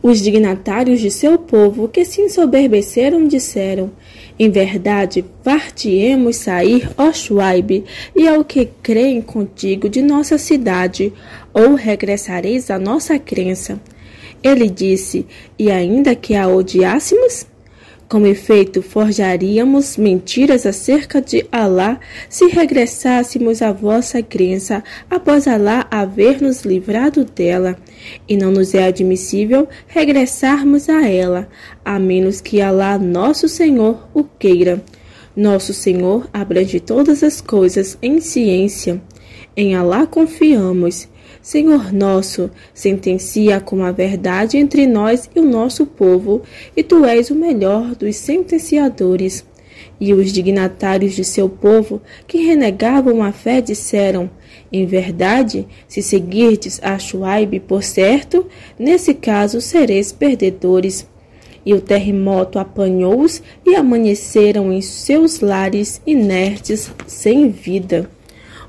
Os dignatários de seu povo que se ensoberbeceram disseram: em verdade, far-te-emos sair, ó Shuaibe, e ao que creem contigo de nossa cidade, ou regressareis à nossa crença. Ele disse: e ainda que a odiássemos? Com efeito, forjaríamos mentiras acerca de Alá se regressássemos à vossa crença após Alá haver nos livrado dela. E não nos é admissível regressarmos a ela, a menos que Alá, nosso Senhor, o queira. Nosso Senhor abrange todas as coisas em ciência. Em Alá confiamos. Senhor nosso, sentencia com a verdade entre nós e o nosso povo, e tu és o melhor dos sentenciadores. E os dignatários de seu povo, que renegavam a fé, disseram: em verdade, se seguirdes a Shuaibe por certo, nesse caso sereis perdedores. E o terremoto apanhou-os e amanheceram em seus lares inertes, sem vida.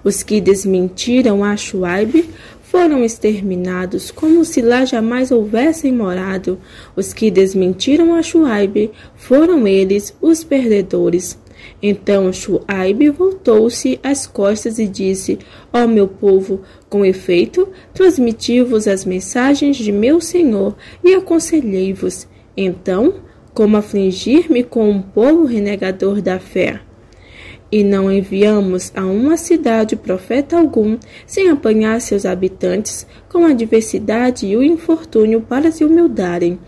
Os que desmentiram a Shuaibe foram exterminados, como se lá jamais houvessem morado. Os que desmentiram a Shuaibe foram eles os perdedores. Então Shuaibe voltou-se às costas e disse: ó meu povo, com efeito, transmiti-vos as mensagens de meu Senhor e aconselhei-vos. Então, como afligir-me com um povo renegador da fé? E não enviamos a uma cidade profeta algum, sem apanhar seus habitantes com a adversidade e o infortúnio para se humildarem.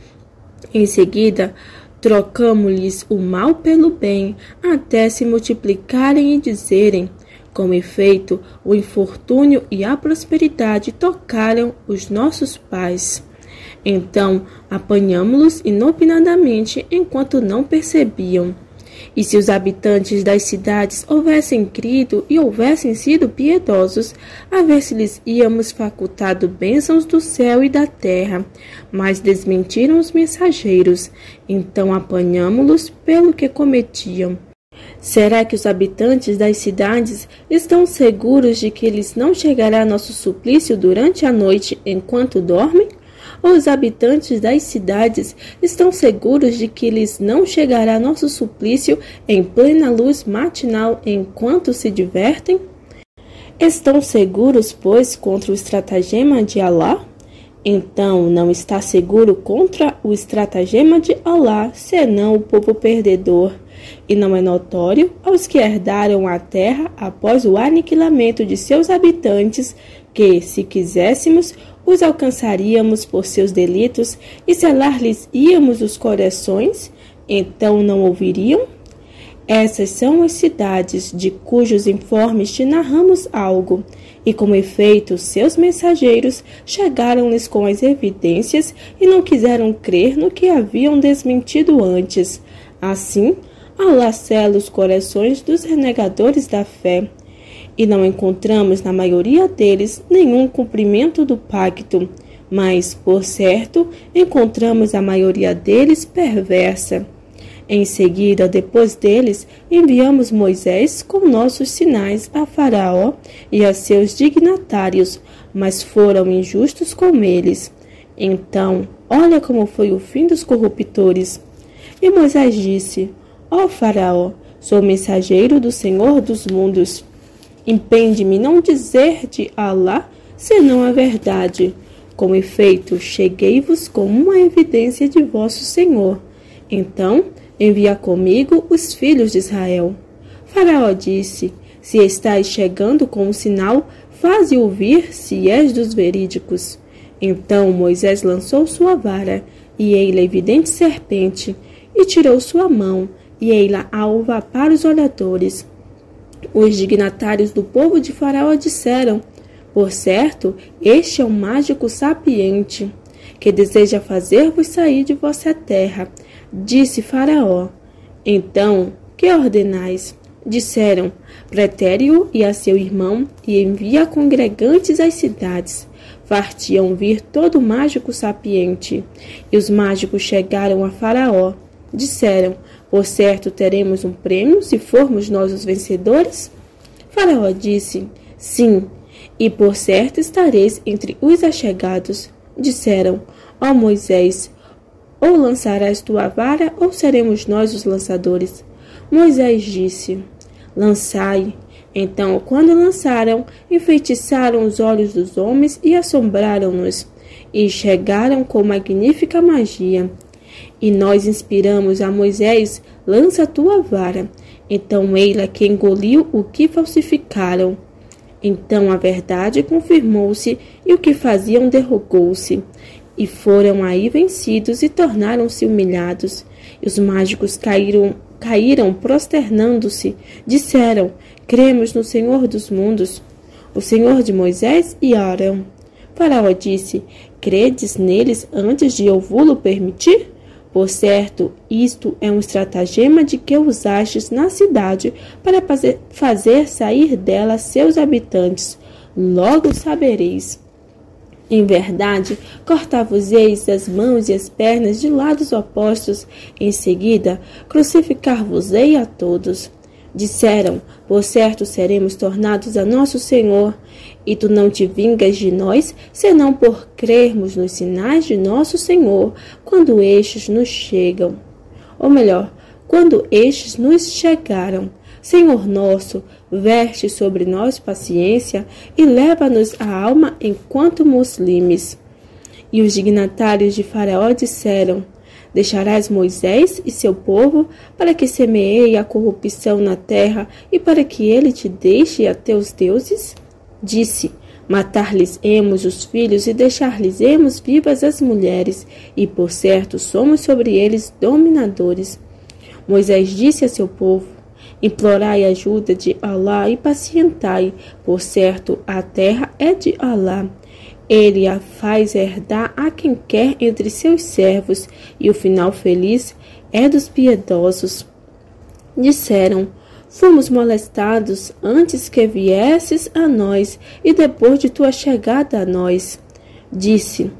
Em seguida, trocamo-lhes o mal pelo bem, até se multiplicarem e dizerem: com efeito, o infortúnio e a prosperidade tocaram os nossos pais. Então, apanhamo-los inopinadamente enquanto não percebiam. E se os habitantes das cidades houvessem crido e houvessem sido piedosos, a ver se lhes íamos facultado bênçãos do céu e da terra. Mas desmentiram os mensageiros, então apanhamo-los pelo que cometiam. Será que os habitantes das cidades estão seguros de que lhes não chegará nosso suplício durante a noite enquanto dormem? Ou os habitantes das cidades estão seguros de que lhes não chegará nosso suplício em plena luz matinal enquanto se divertem? Estão seguros, pois, contra o estratagema de Alá? Então não está seguro contra o estratagema de Alá, senão o povo perdedor. E não é notório aos que herdaram a terra após o aniquilamento de seus habitantes que, se quiséssemos, os alcançaríamos por seus delitos e selar-lhes-íamos os corações, então não ouviriam? Essas são as cidades de cujos informes te narramos algo, e com efeito seus mensageiros chegaram-lhes com as evidências e não quiseram crer no que haviam desmentido antes. Assim, Alá sela os corações dos renegadores da fé. E não encontramos na maioria deles nenhum cumprimento do pacto, mas, por certo, encontramos a maioria deles perversa. Em seguida, depois deles, enviamos Moisés com nossos sinais a Faraó e a seus dignatários, mas foram injustos com eles. Então, olha como foi o fim dos corruptores. E Moisés disse: ó Faraó, sou mensageiro do Senhor dos mundos. Impende-me não dizer de Alá senão a verdade. Com efeito, cheguei-vos com uma evidência de vosso Senhor. Então, envia comigo os filhos de Israel. Faraó disse: se estais chegando com um sinal, faze ouvir se és dos verídicos. Então Moisés lançou sua vara, e ei-la evidente serpente, e tirou sua mão, e ei-la alva para os olhadores. Os dignatários do povo de Faraó disseram: por certo, este é um mágico sapiente, que deseja fazer-vos sair de vossa terra. Disse Faraó: então, que ordenais? Disseram: pretere-o e a seu irmão, e envia congregantes às cidades. Fartiam vir todo mágico sapiente. E os mágicos chegaram a Faraó. Disseram: por certo, teremos um prêmio se formos nós os vencedores? Faraó disse: sim, e por certo estareis entre os achegados. Disseram: Ó Moisés, ou lançarás tua vara, ou seremos nós os lançadores. Moisés disse: lançai. Então, quando lançaram, enfeitiçaram os olhos dos homens e assombraram-nos, e chegaram com magnífica magia. E nós inspiramos a Moisés: lança a tua vara. Então ele que engoliu o que falsificaram. Então a verdade confirmou-se e o que faziam derrogou-se. E foram aí vencidos e tornaram-se humilhados. E os mágicos caíram prosternando-se. Disseram: cremos no Senhor dos mundos, o Senhor de Moisés e Arão. Faraó disse: credes neles antes de eu vô-lo permitir? Por certo, isto é um estratagema de que usastes na cidade para fazer sair dela seus habitantes. Logo sabereis. Em verdade, cortar-vos-eis as mãos e as pernas de lados opostos. Em seguida, crucificar-vos-ei a todos. Disseram: por certo seremos tornados a nosso Senhor. E tu não te vingas de nós, senão por crermos nos sinais de nosso Senhor, quando estes nos chegam. Ou melhor, quando estes nos chegaram. Senhor nosso, verte sobre nós paciência e leva-nos a alma enquanto muslimes. E os dignatários de Faraó disseram: deixarás Moisés e seu povo para que semeie a corrupção na terra e para que ele te deixe a teus deuses? Disse: matar-lhes-emos os filhos e deixar-lhes-emos vivas as mulheres, e por certo somos sobre eles dominadores. Moisés disse a seu povo: implorai a ajuda de Alá e pacientai, por certo a terra é de Alá. Ele a faz herdar a quem quer entre seus servos, e o final feliz é dos piedosos. Disseram: fomos molestados antes que viesses a nós e depois de tua chegada a nós. Disse: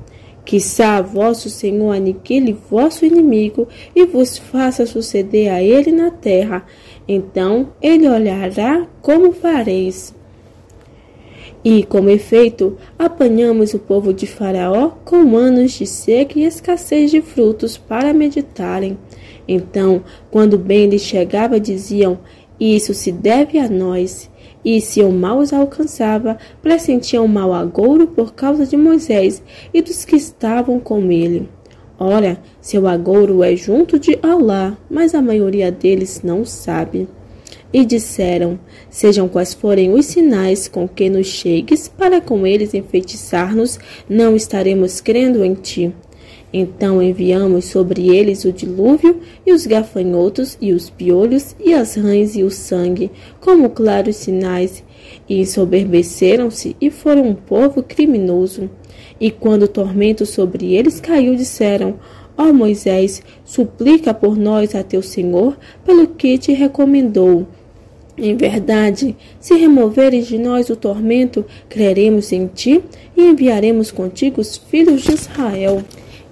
quiçá vosso Senhor aniquile vosso inimigo e vos faça suceder a ele na terra. Então ele olhará como fareis. E, como efeito, apanhamos o povo de Faraó com anos de seca e escassez de frutos para meditarem. Então, quando bem lhes chegava, diziam: isso se deve a nós. E se o mal os alcançava, pressentiam mau agouro por causa de Moisés e dos que estavam com ele. Ora, seu agouro é junto de Alá, mas a maioria deles não sabe. E disseram: sejam quais forem os sinais com que nos chegues, para com eles enfeitiçar-nos, não estaremos crendo em ti. Então enviamos sobre eles o dilúvio, e os gafanhotos, e os piolhos, e as rãs, e o sangue, como claros sinais, e ensoberbeceram-se, e foram um povo criminoso. E quando o tormento sobre eles caiu, disseram: ó Moisés, suplica por nós a teu Senhor, pelo que te recomendou. Em verdade, se removeres de nós o tormento, creremos em ti, e enviaremos contigo os filhos de Israel.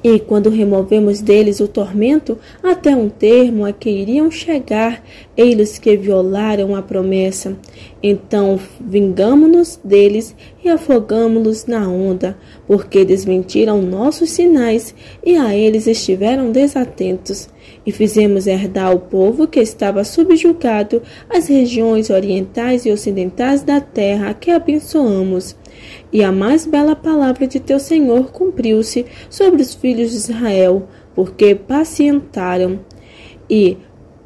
E quando removemos deles o tormento, até um termo a que iriam chegar, eles que violaram a promessa. Então vingamo-nos deles e afogamo-los na onda, porque desmentiram nossos sinais e a eles estiveram desatentos. E fizemos herdar ao povo que estava subjugado as regiões orientais e ocidentais da terra que abençoamos. E a mais bela palavra de teu Senhor cumpriu-se sobre os filhos de Israel, porque pacientaram. E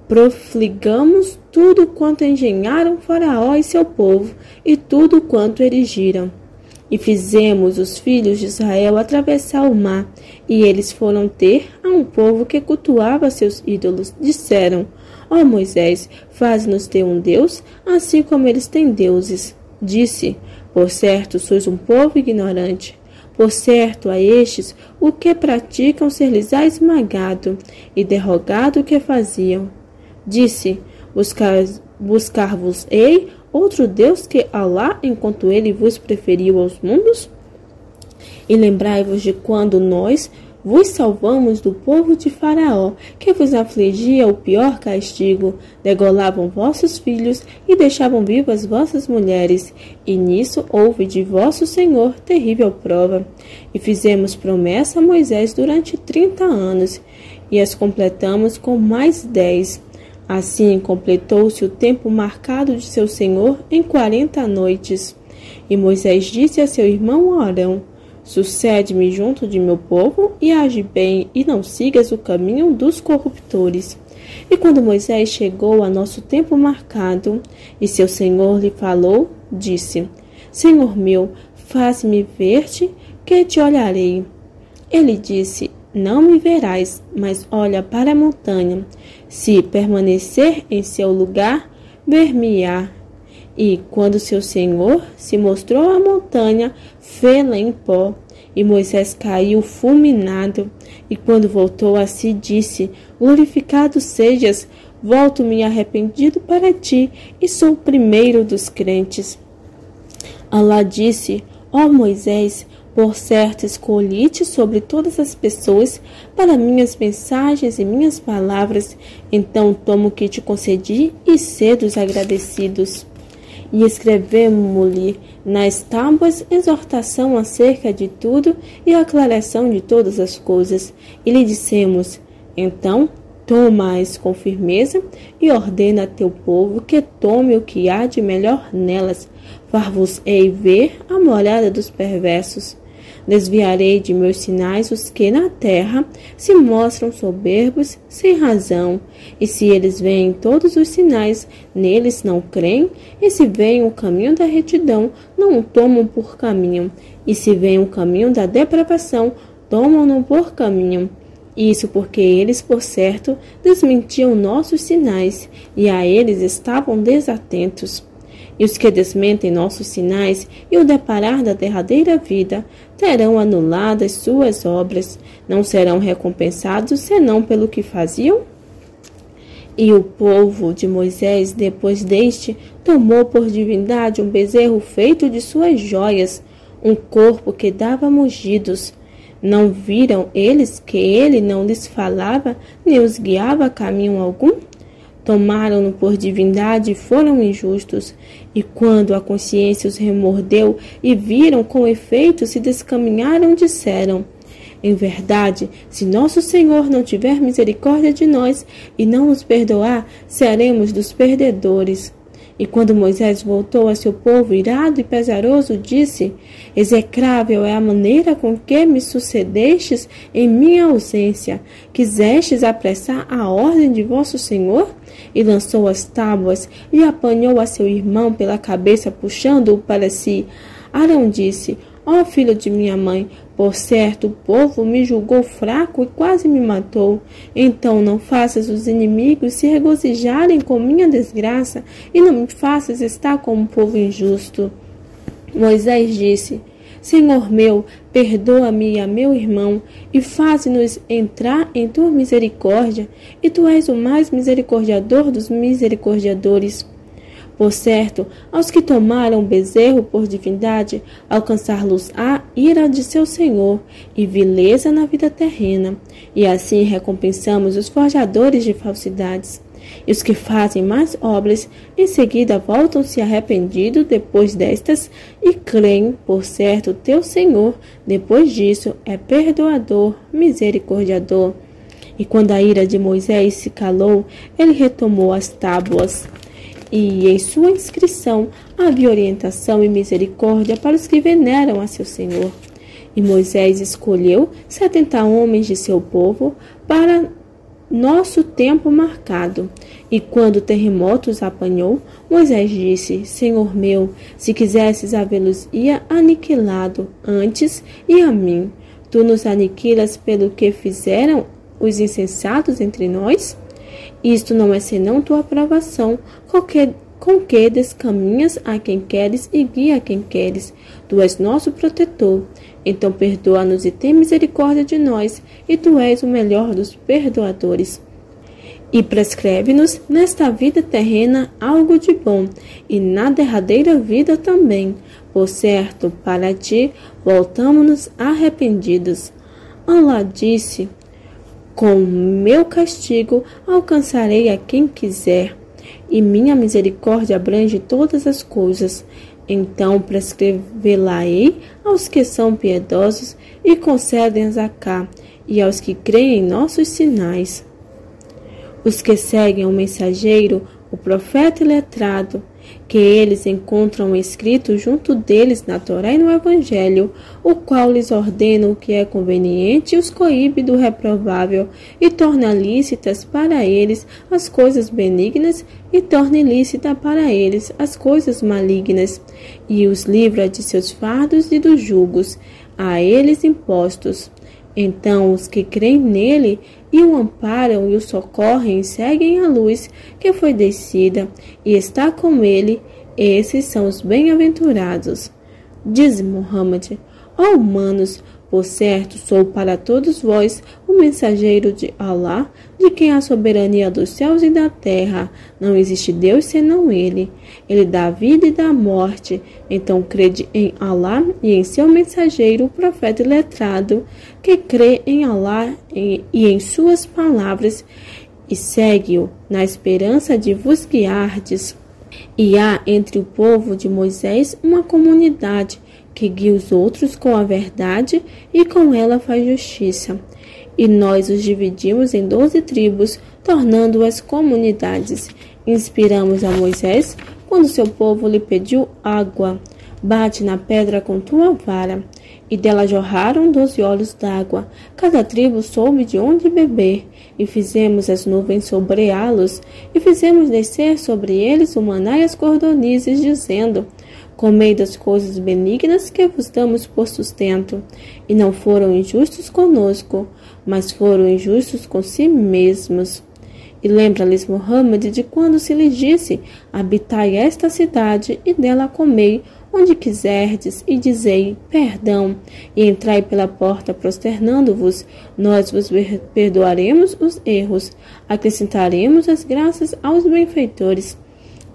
profligamos tudo quanto engenharam Faraó e seu povo, e tudo quanto erigiram. E fizemos os filhos de Israel atravessar o mar, e eles foram ter a um povo que cultuava seus ídolos. Disseram: ó Moisés, faz-nos ter um Deus, assim como eles têm deuses. Disse: por certo, sois um povo ignorante. Por certo, a estes, o que praticam ser-lhes-á esmagado, e derrogado o que faziam. Disse: buscar-vos-ei outro Deus que Alá, enquanto ele vos preferiu aos mundos? E lembrai-vos de quando nós vos salvamos do povo de Faraó, que vos afligia o pior castigo. Degolavam vossos filhos e deixavam vivas vossas mulheres. E nisso houve de vosso Senhor terrível prova. E fizemos promessa a Moisés durante 30 anos, e as completamos com mais 10. Assim completou-se o tempo marcado de seu Senhor em 40 noites. E Moisés disse a seu irmão Arão: sucede-me junto de meu povo e age bem, e não sigas o caminho dos corruptores. E quando Moisés chegou a nosso tempo marcado, e seu Senhor lhe falou, disse: Senhor meu, faz-me ver-te, que te olharei. Ele disse: não me verás, mas olha para a montanha. Se permanecer em seu lugar, ver-me-á. E quando seu Senhor se mostrou à montanha, fê-la em pó. E Moisés caiu fulminado. E quando voltou a si, disse: glorificado sejas, volto-me arrependido para ti, e sou o primeiro dos crentes. Alá disse: ó Moisés, por certo escolhi-te sobre todas as pessoas para minhas mensagens e minhas palavras. Então toma o que te concedi e sê dos agradecidos. E escrevemo-lhe nas tábuas exortação acerca de tudo e aclaração de todas as coisas. E lhe dissemos: então toma-as com firmeza e ordena a teu povo que tome o que há de melhor nelas. Far-vos-ei ver a morada dos perversos. Desviarei de meus sinais os que na terra se mostram soberbos sem razão. E se eles veem todos os sinais, neles não creem. E se veem o caminho da retidão, não o tomam por caminho. E se veem o caminho da depravação, tomam-no por caminho. Isso porque eles, por certo, desmentiam nossos sinais, e a eles estavam desatentos. E os que desmentem nossos sinais e o deparar da derradeira vida terão anuladas suas obras, não serão recompensados senão pelo que faziam? E o povo de Moisés, depois deste, tomou por divindade um bezerro feito de suas joias, um corpo que dava mugidos. Não viram eles que ele não lhes falava, nem os guiava a caminho algum? Tomaram-no por divindade e foram injustos. E quando a consciência os remordeu e viram com efeito se descaminharam, disseram: em verdade, se nosso Senhor não tiver misericórdia de nós e não nos perdoar, seremos dos perdedores. E quando Moisés voltou a seu povo irado e pesaroso, disse: execrável é a maneira com que me sucedestes em minha ausência. Quisestes apressar a ordem de vosso Senhor? E lançou as tábuas e apanhou a seu irmão pela cabeça, puxando-o para si. Arão disse: ó filho de minha mãe, por certo o povo me julgou fraco e quase me matou. Então não faças os inimigos se regozijarem com minha desgraça, e não me faças estar com um povo injusto. Moisés disse: Senhor meu, perdoa-me e a meu irmão, e faze-nos entrar em tua misericórdia, e tu és o mais misericordiador dos misericordiadores. Por certo, aos que tomaram o bezerro por divindade, alcançar-los a ira de seu Senhor e vileza na vida terrena, e assim recompensamos os forjadores de falsidades. E os que fazem mais obras, em seguida voltam-se arrependidos depois destas, e creem, por certo, teu Senhor, depois disso, é perdoador, misericordiador. E quando a ira de Moisés se calou, ele retomou as tábuas. E em sua inscrição havia orientação e misericórdia para os que veneram a seu Senhor. E Moisés escolheu 70 homens de seu povo para nosso tempo marcado. E quando o terremoto os apanhou, Moisés disse: Senhor meu, se quisesses havê-los-ia aniquilado antes e a mim. Tu nos aniquilas pelo que fizeram os insensatos entre nós? Isto não é senão tua aprovação, com que descaminhas a quem queres e guia a quem queres. Tu és nosso protetor. Então perdoa-nos e tem misericórdia de nós, e tu és o melhor dos perdoadores. E prescreve-nos nesta vida terrena algo de bom, e na derradeira vida também. Por certo, para ti voltamo-nos arrependidos. Allah disse: com meu castigo alcançarei a quem quiser, e minha misericórdia abrange todas as coisas. Então prescrevê-la-ei aos que são piedosos e concedem a Zacá, e aos que creem em nossos sinais. Os que seguem o mensageiro, o profeta e letrado, que eles encontram escrito junto deles na Torá e no Evangelho, o qual lhes ordena o que é conveniente e os coíbe do reprovável, e torna lícitas para eles as coisas benignas e torna ilícita para eles as coisas malignas, e os livra de seus fardos e dos julgos, a eles impostos. Então os que creem nele e o amparam e o socorrem seguem a luz que foi descida e está com ele, esses são os bem-aventurados. Diz Muhammad: ó humanos, por certo sou para todos vós o mensageiro de Allah, de quem a soberania dos céus e da terra. Não existe Deus senão Ele. Ele dá vida e dá morte. Então crede em Allah e em seu mensageiro, o profeta e letrado, que crê em Allah e em suas palavras, e segue-o na esperança de vos guiardes. E há entre o povo de Moisés uma comunidade que guia os outros com a verdade e com ela faz justiça. E nós os dividimos em 12 tribos, tornando-as comunidades. Inspiramos a Moisés quando seu povo lhe pediu água. Bate na pedra com tua vara. E dela jorraram 12 olhos d'água. Cada tribo soube de onde beber. E fizemos as nuvens sobreá-los. E fizemos descer sobre eles o maná e as cordonizes, dizendo: comei das coisas benignas que vos damos por sustento. E não foram injustos conosco, mas foram injustos com si mesmos. E lembra-lhes Muhammad de quando se lhes disse: habitai esta cidade e dela comei onde quiserdes, e dizei perdão, e entrai pela porta prosternando-vos, nós vos perdoaremos os erros, acrescentaremos as graças aos benfeitores.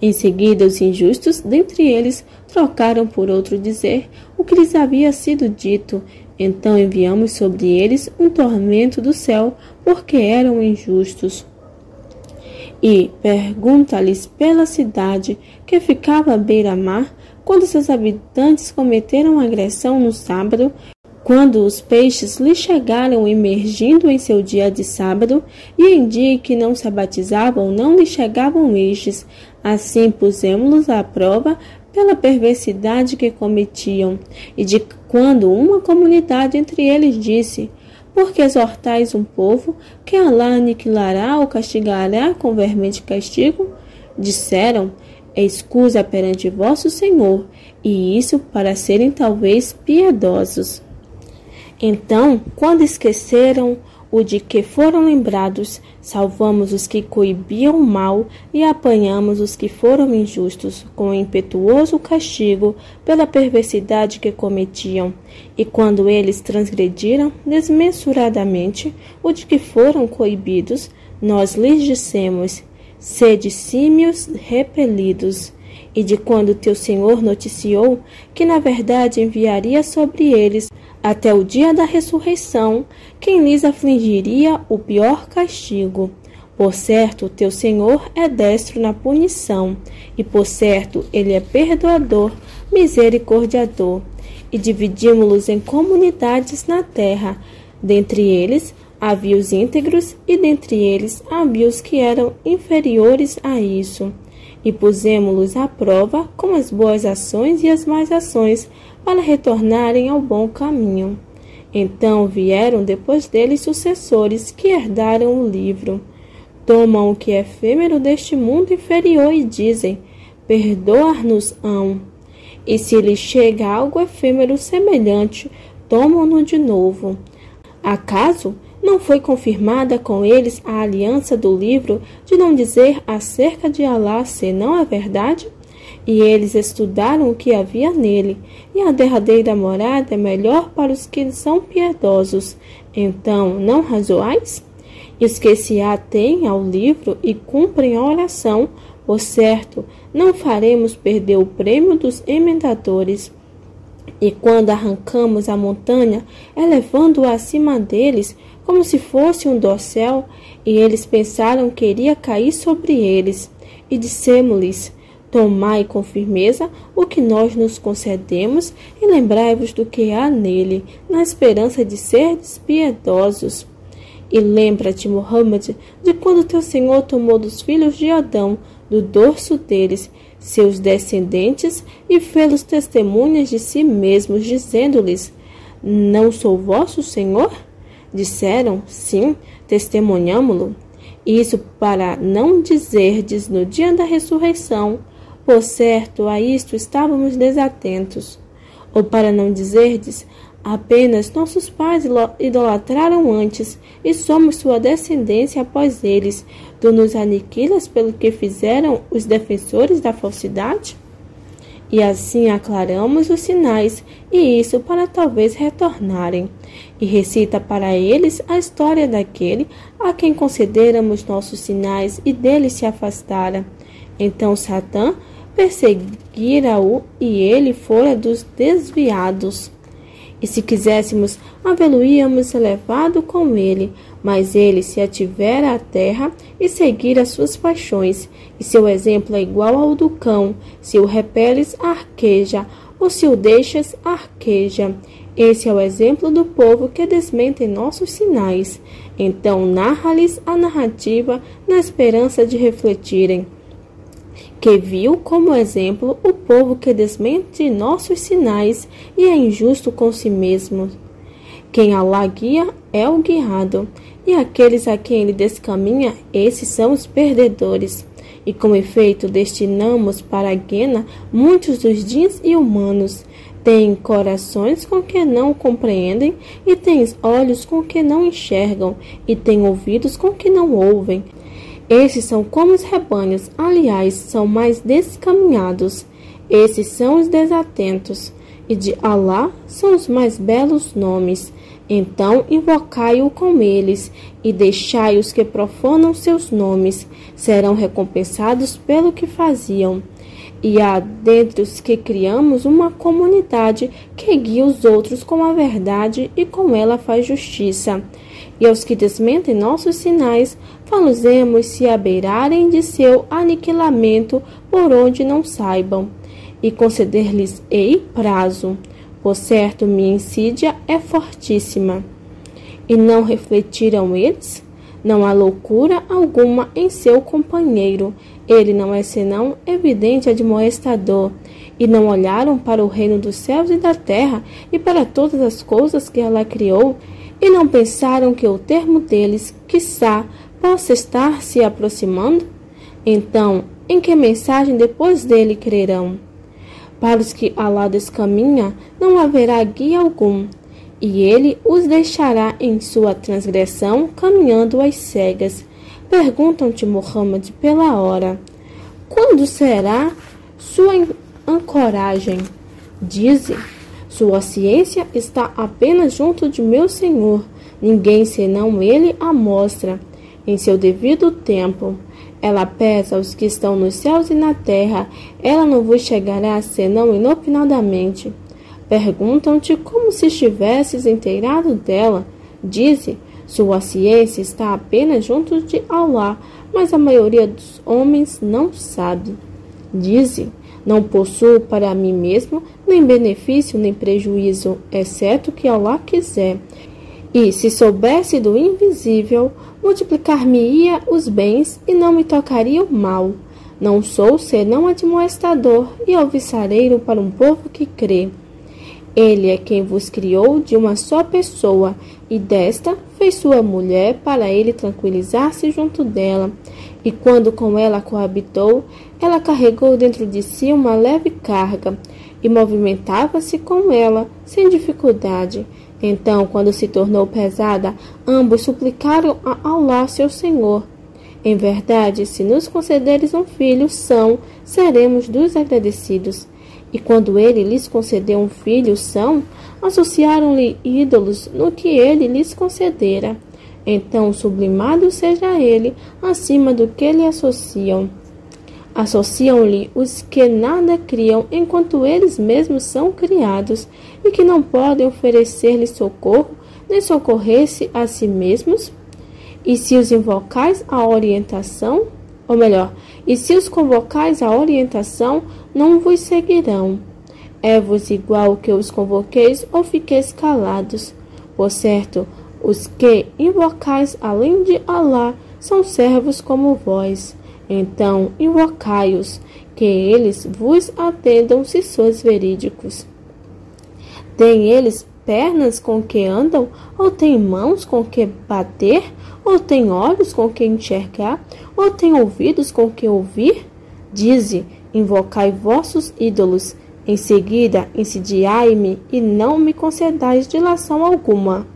Em seguida, os injustos dentre eles trocaram por outro dizer o que lhes havia sido dito. Então enviamos sobre eles um tormento do céu, porque eram injustos. E pergunta-lhes pela cidade que ficava à beira-mar, quando seus habitantes cometeram agressão no sábado, quando os peixes lhe chegaram emergindo em seu dia de sábado, e em dia que não sabatizavam não lhe chegavam estes. Assim pusemos-los à prova pela perversidade que cometiam. E de quando uma comunidade entre eles disse: por que exortais um povo que Allah aniquilará ou castigará com veemente castigo? Disseram: escusa perante vosso Senhor, e isso para serem talvez piedosos. Então, quando esqueceram o de que foram lembrados, salvamos os que coibiam o mal e apanhamos os que foram injustos, com impetuoso castigo pela perversidade que cometiam. E quando eles transgrediram desmensuradamente o de que foram coibidos, nós lhes dissemos: sede símios repelidos. E de quando teu Senhor noticiou que na verdade enviaria sobre eles até o dia da ressurreição quem lhes afligiria o pior castigo. Por certo, teu Senhor é destro na punição, e por certo ele é perdoador, misericordiador. E dividimos-los em comunidades na terra. Dentre eles havia os íntegros, e dentre eles havia os que eram inferiores a isso. E pusemos-los à prova com as boas ações e as más ações, para retornarem ao bom caminho. Então vieram depois deles sucessores que herdaram o livro. Tomam o que é efêmero deste mundo inferior e dizem: perdoar-nos-ão. E se lhes chega algo efêmero semelhante, tomam-no de novo. Acaso não foi confirmada com eles a aliança do livro de não dizer acerca de Allah senão a verdade? E eles estudaram o que havia nele, e a derradeira morada é melhor para os que são piedosos. Então, não razoais? E os que se atêm ao livro e cumprem a oração, por certo, não faremos perder o prêmio dos emendadores. E quando arrancamos a montanha, elevando-a acima deles, como se fosse um dossel, e eles pensaram que iria cair sobre eles. E dissemos-lhes: tomai com firmeza o que nós nos concedemos, e lembrai-vos do que há nele, na esperança de serdes piedosos. E lembra-te, Muhammad, de quando teu Senhor tomou dos filhos de Adão, do dorso deles, seus descendentes, e fê-los testemunhas de si mesmos, dizendo-lhes: não sou vosso Senhor? Disseram: sim, testemunhamo-lo. Isso para não dizerdes no dia da ressurreição: por certo, a isto estávamos desatentos. Ou para não dizerdes: apenas nossos pais idolatraram antes, e somos sua descendência após eles. Tu nos aniquilas pelo que fizeram os defensores da falsidade? E assim aclaramos os sinais, e isso para talvez retornarem. E recita para eles a história daquele a quem concederamos nossos sinais, e dele se afastara. Então Satã perseguira-o, e ele fora dos desviados. E se quiséssemos, havê-lo-íamos levado com ele, mas ele se ativera à terra e seguira suas paixões, e seu exemplo é igual ao do cão: se o repeles, arqueja, ou se o deixas, arqueja. Esse é o exemplo do povo que desmente nossos sinais. Então narra-lhes a narrativa na esperança de refletirem. Que viu como exemplo o povo que desmente nossos sinais e é injusto com si mesmo. Quem Alá guia é o guiado, e aqueles a quem ele descaminha, esses são os perdedores. E com efeito destinamos para a Guena muitos dos djinns e humanos. Têm corações com que não compreendem, e têm olhos com que não enxergam, e têm ouvidos com que não ouvem. Esses são como os rebanhos, aliás, são mais descaminhados. Esses são os desatentos, e de Alá são os mais belos nomes. Então invocai-o com eles, e deixai os que profanam seus nomes, serão recompensados pelo que faziam. E há dentre os que criamos uma comunidade que guia os outros com a verdade e com ela faz justiça. E aos que desmentem nossos sinais, faluzemos se abeirarem de seu aniquilamento por onde não saibam, e conceder-lhes-ei prazo. Por certo, minha insídia é fortíssima. E não refletiram eles? Não há loucura alguma em seu companheiro. Ele não é senão evidente admoestador. E não olharam para o reino dos céus e da terra, e para todas as coisas que ela criou, e não pensaram que o termo deles, quiçá, possa estar se aproximando? Então, em que mensagem depois dele crerão? Para os que Alá descaminha, não haverá guia algum, e ele os deixará em sua transgressão, caminhando às cegas. Perguntam-te, Muhammad, pela hora: quando será sua ancoragem? Dize: sua ciência está apenas junto de meu Senhor, ninguém senão ele a mostra, em seu devido tempo. Ela pesa os que estão nos céus e na terra, ela não vos chegará senão inopinadamente. Perguntam-te como se estivesses inteirado dela. Dize: sua ciência está apenas junto de Alá, mas a maioria dos homens não sabe. Dize: não possuo para mim mesmo nem benefício nem prejuízo, exceto que Alá quiser. E se soubesse do invisível, multiplicar-me-ia os bens e não me tocaria o mal. Não sou senão admoestador e alvissareiro para um povo que crê. Ele é quem vos criou de uma só pessoa, e desta fez sua mulher para ele tranquilizar-se junto dela. E quando com ela coabitou, ela carregou dentro de si uma leve carga, e movimentava-se com ela, sem dificuldade. Então, quando se tornou pesada, ambos suplicaram a Alá, seu Senhor: em verdade, se nos concederes um filho, seremos dos agradecidos. E quando ele lhes concedeu um filho, associaram-lhe ídolos no que ele lhes concedera. Então, sublimado seja ele acima do que lhe associam. Associam-lhe os que nada criam enquanto eles mesmos são criados e que não podem oferecer-lhe socorro nem socorrer-se a si mesmos? E se os invocais à orientação, ou melhor, e se os convocais à orientação, não vos seguirão. É-vos igual que os convoqueis ou fiqueis calados. Por certo, os que invocais além de Alá são servos como vós. Então, invocai-os, que eles vos atendam se sois verídicos. Têm eles pernas com que andam, ou têm mãos com que bater, ou têm olhos com que enxergar, ou têm ouvidos com que ouvir? Dize, invocai vossos ídolos. Em seguida, insidiai-me e não me concedais dilação alguma.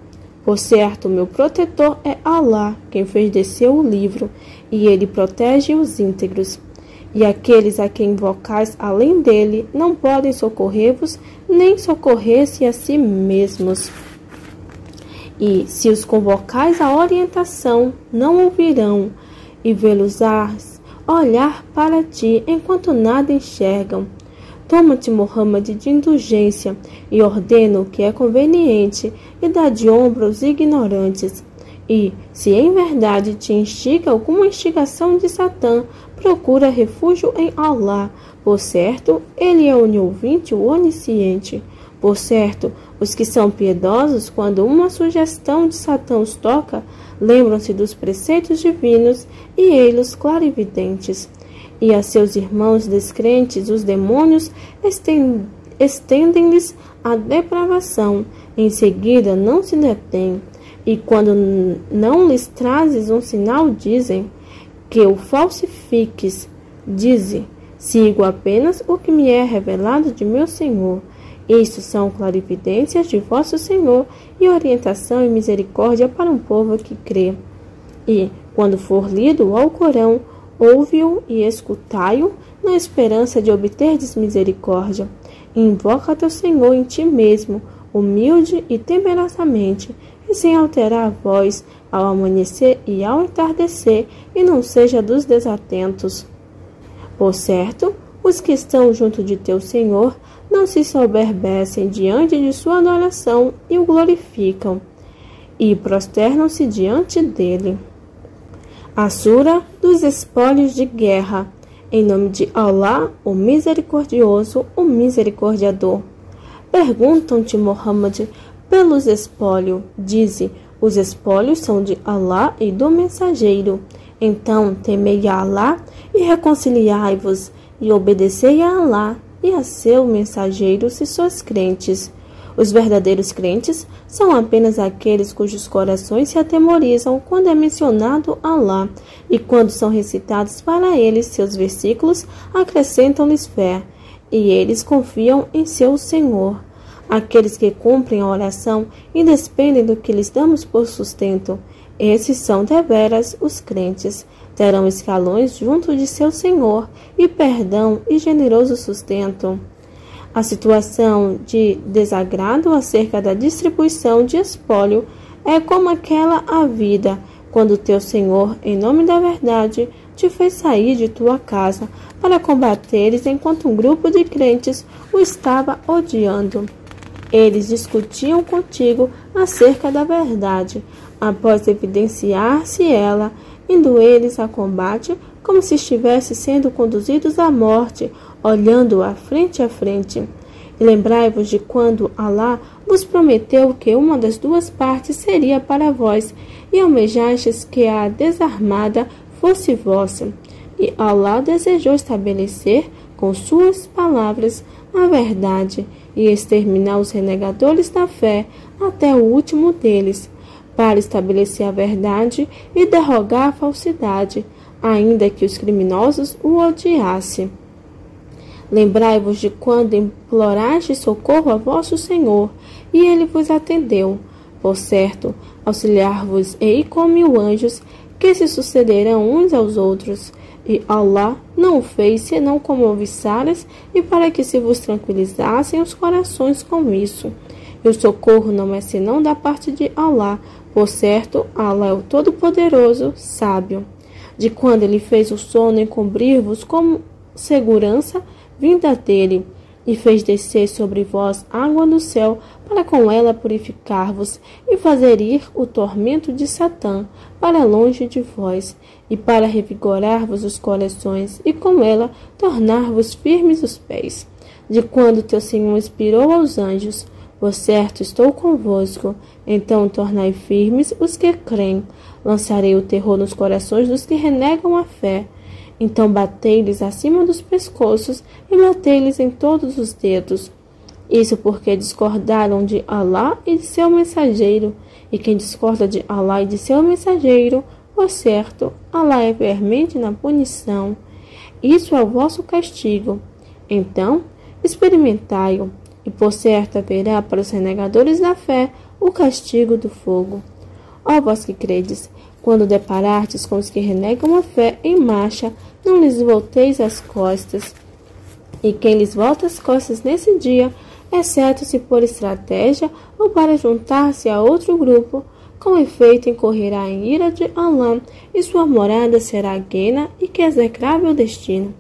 Por certo, meu protetor é Alá, quem fez descer o livro, e ele protege os íntegros. E aqueles a quem invocais além dele não podem socorrer-vos, nem socorrer-se a si mesmos. E se os convocais à orientação, não ouvirão, e vê-los-ás olhar para ti enquanto nada enxergam. Toma-te, Muhammad, de indulgência, e ordena o que é conveniente, e dá de ombro aos ignorantes. E, se em verdade te instiga alguma instigação de Satã, procura refúgio em Alá. Por certo, ele é o oniovinte, o onisciente. Por certo, os que são piedosos, quando uma sugestão de Satã os toca, lembram-se dos preceitos divinos e eles clarividentes. E a seus irmãos descrentes, os demônios, estendem-lhes a depravação. Em seguida, não se detêm. E quando não lhes trazes um sinal, dizem que o falsifiques. Dize, sigo apenas o que me é revelado de meu Senhor. Isto são clarividências de vosso Senhor e orientação e misericórdia para um povo que crê. E, quando for lido o Alcorão, ouve-o e escutai-o na esperança de obterdes misericórdia. Invoca teu Senhor em ti mesmo, humilde e temerosamente, e sem alterar a voz, ao amanhecer e ao entardecer, e não seja dos desatentos. Por certo, os que estão junto de teu Senhor não se soberbecem diante de sua adoração e o glorificam, e prosternam-se diante dele. A Sura dos Espólios de Guerra. Em nome de Alá, o Misericordioso, o Misericordiador. Perguntam-te, Muhammad, pelos espólios. Dize, os espólios são de Alá e do mensageiro. Então, temei a Alá e reconciliai-vos, e obedecei a Alá e a seu mensageiro se sois crentes. Os verdadeiros crentes são apenas aqueles cujos corações se atemorizam quando é mencionado Alá, e quando são recitados para eles seus versículos, acrescentam-lhes fé, e eles confiam em seu Senhor. Aqueles que cumprem a oração e despendem do que lhes damos por sustento, esses são deveras os crentes. Terão escalões junto de seu Senhor, e perdão e generoso sustento. A situação de desagrado acerca da distribuição de espólio é como aquela a vida, quando teu Senhor, em nome da verdade, te fez sair de tua casa para combateres enquanto um grupo de crentes o estava odiando. Eles discutiam contigo acerca da verdade, após evidenciar-se ela, indo eles a combate como se estivessem sendo conduzidos à morte, olhando-a frente a frente. E lembrai-vos de quando Alá vos prometeu que uma das duas partes seria para vós, e almejastes que a desarmada fosse vossa. E Alá desejou estabelecer, com suas palavras, a verdade, e exterminar os renegadores da fé até o último deles, para estabelecer a verdade e derrogar a falsidade, ainda que os criminosos o odiassem. Lembrai-vos de quando implorastes socorro a vosso Senhor, e ele vos atendeu. Por certo, auxiliar-vos-ei com 1000 anjos, que se sucederão uns aos outros, e Alá não o fez senão como alviçaras, e para que se vos tranquilizassem os corações com isso. E o socorro não é senão da parte de Alá. Por certo, Alá é o Todo-Poderoso, sábio. De quando ele fez o sono encobrir-vos como segurança vinda dele, e fez descer sobre vós água do céu, para com ela purificar-vos, e fazer ir o tormento de Satã para longe de vós, e para revigorar-vos os corações, e com ela tornar-vos firmes os pés. De quando teu Senhor expirou aos anjos, por certo estou convosco, então tornai firmes os que creem, lançarei o terror nos corações dos que renegam a fé. Então batei-lhes acima dos pescoços e matei-lhes em todos os dedos. Isso porque discordaram de Alá e de seu mensageiro, e quem discorda de Alá e de seu mensageiro, por certo, Alá é veemente na punição. Isso é o vosso castigo. Então, experimentai-o, e por certo haverá para os renegadores da fé o castigo do fogo. Ó vós que credes, quando deparardes com os que renegam a fé em marcha, não lhes volteis as costas. E quem lhes volta as costas nesse dia, exceto se por estratégia ou para juntar-se a outro grupo, com efeito incorrerá em ira de Alá, e sua morada será guena e que execrável destino.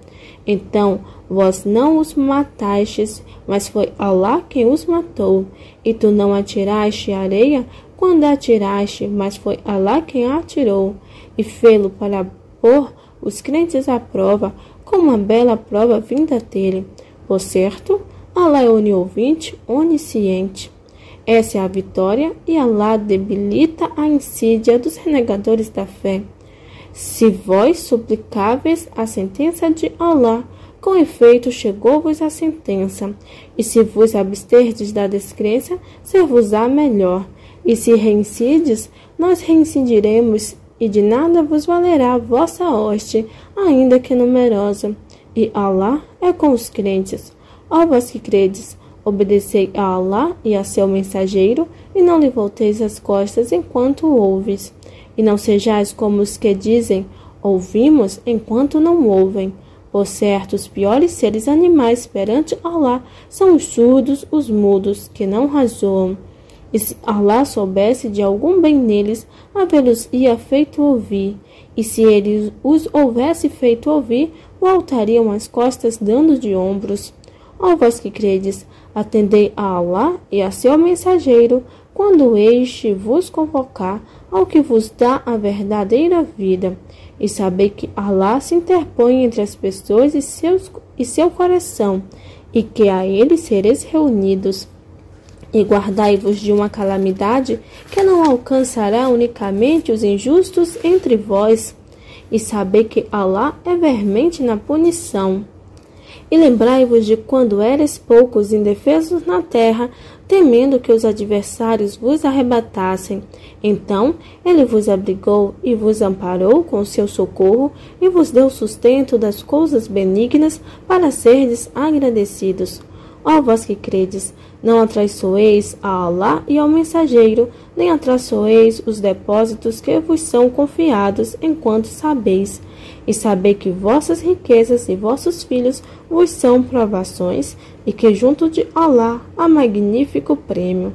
Então vós não os matastes, mas foi Alá quem os matou, e tu não atiraste areia quando a atiraste, mas foi Alá quem a atirou, e fê-lo para pôr os crentes à prova, com uma bela prova vinda dele. Por certo, Alá é oniovinte, onisciente. Essa é a vitória, e Alá debilita a insídia dos renegadores da fé. Se vós suplicáveis a sentença de Alá, com efeito chegou-vos a sentença, e se vos absterdes da descrença, ser-vos-á melhor. E se reincides, nós reincidiremos, e de nada vos valerá a vossa hoste, ainda que numerosa. E Alá é com os crentes. Ó vós que credes, obedecei a Alá e a seu mensageiro, e não lhe volteis as costas enquanto ouves. E não sejais como os que dizem, ouvimos, enquanto não ouvem. Por certo, os piores seres animais perante Alá são os surdos, os mudos, que não razoam. E se Alá soubesse de algum bem neles, havê-los ia feito ouvir. E se ele os houvesse feito ouvir, voltariam as costas dando de ombros. Ó vós que credes, atendei a Alá e a seu mensageiro, quando este vos convocar ao que vos dá a verdadeira vida. E sabei que Alá se interpõe entre as pessoas e seu coração, e que a ele sereis reunidos. E guardai-vos de uma calamidade que não alcançará unicamente os injustos entre vós, e sabei que Alá é veemente na punição. E lembrai-vos de quando eres poucos indefesos na terra, temendo que os adversários vos arrebatassem. Então ele vos abrigou e vos amparou com seu socorro, e vos deu sustento das coisas benignas, para serdes agradecidos. Ó vós que credes, não atraiçoeis a Alá e ao mensageiro, nem atraiçoeis os depósitos que vos são confiados, enquanto sabeis. E sabei que vossas riquezas e vossos filhos vos são provações, e que junto de Alá há magnífico prêmio.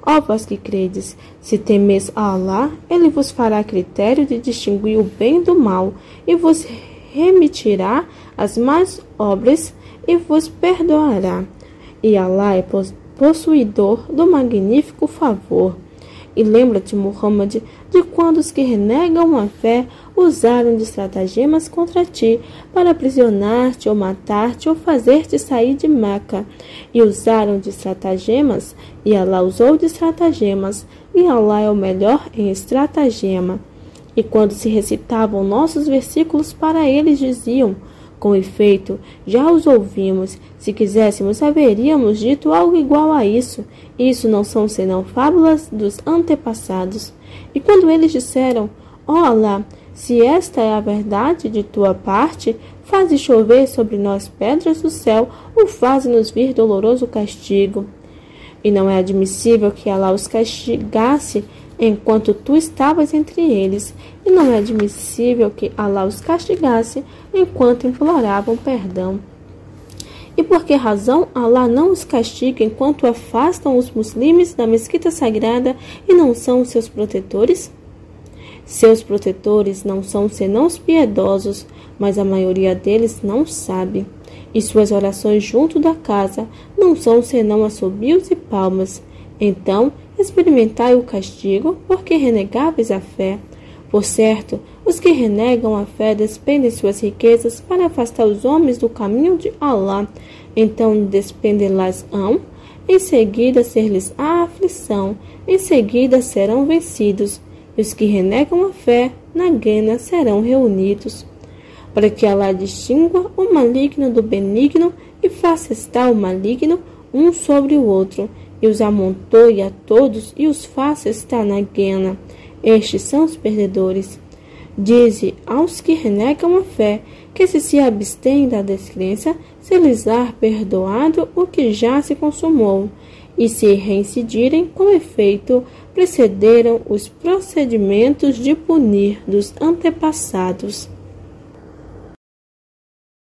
Ó vós que credes, se temeis a Alá, ele vos fará critério de distinguir o bem do mal, e vos remitirá as más obras, e vos perdoará. E Alá é possuidor do magnífico favor. E lembra-te, Muhammad, de quando os que renegam a fé usaram de estratagemas contra ti, para aprisionar-te ou matar-te ou fazer-te sair de Meca. E usaram de estratagemas, e Alá usou de estratagemas, e Alá é o melhor em estratagema. E quando se recitavam nossos versículos para eles, diziam: com efeito, já os ouvimos. Se quiséssemos, haveríamos dito algo igual a isso. Isso não são senão fábulas dos antepassados. E quando eles disseram: ó Alá, se esta é a verdade de tua parte, faze chover sobre nós pedras do céu, ou faze-nos vir doloroso castigo. E não é admissível que Alá os castigasse enquanto tu estavas entre eles, e não é admissível que Alá os castigasse enquanto imploravam perdão. E por que razão Alá não os castiga enquanto afastam os muçulmanos da mesquita sagrada e não são os seus protetores? Seus protetores não são senão os piedosos, mas a maioria deles não sabe. E suas orações junto da casa não são senão assobios e palmas. Então, experimentai o castigo, porque renegáveis a fé. Por certo, os que renegam a fé despendem suas riquezas para afastar os homens do caminho de Alá. Então despendê-las-ão, em seguida ser-lhes a aflição, em seguida serão vencidos. E os que renegam a fé, na guena serão reunidos. Para que Alá distingua o maligno do benigno e faça estar o maligno um sobre o outro, e os amontoe a todos e os faça estar na guena. Estes são os perdedores. Dize aos que renegam a fé que se abstêm da descrença, se lhes há perdoado o que já se consumou, e se reincidirem, com efeito, precederam os procedimentos de punir dos antepassados.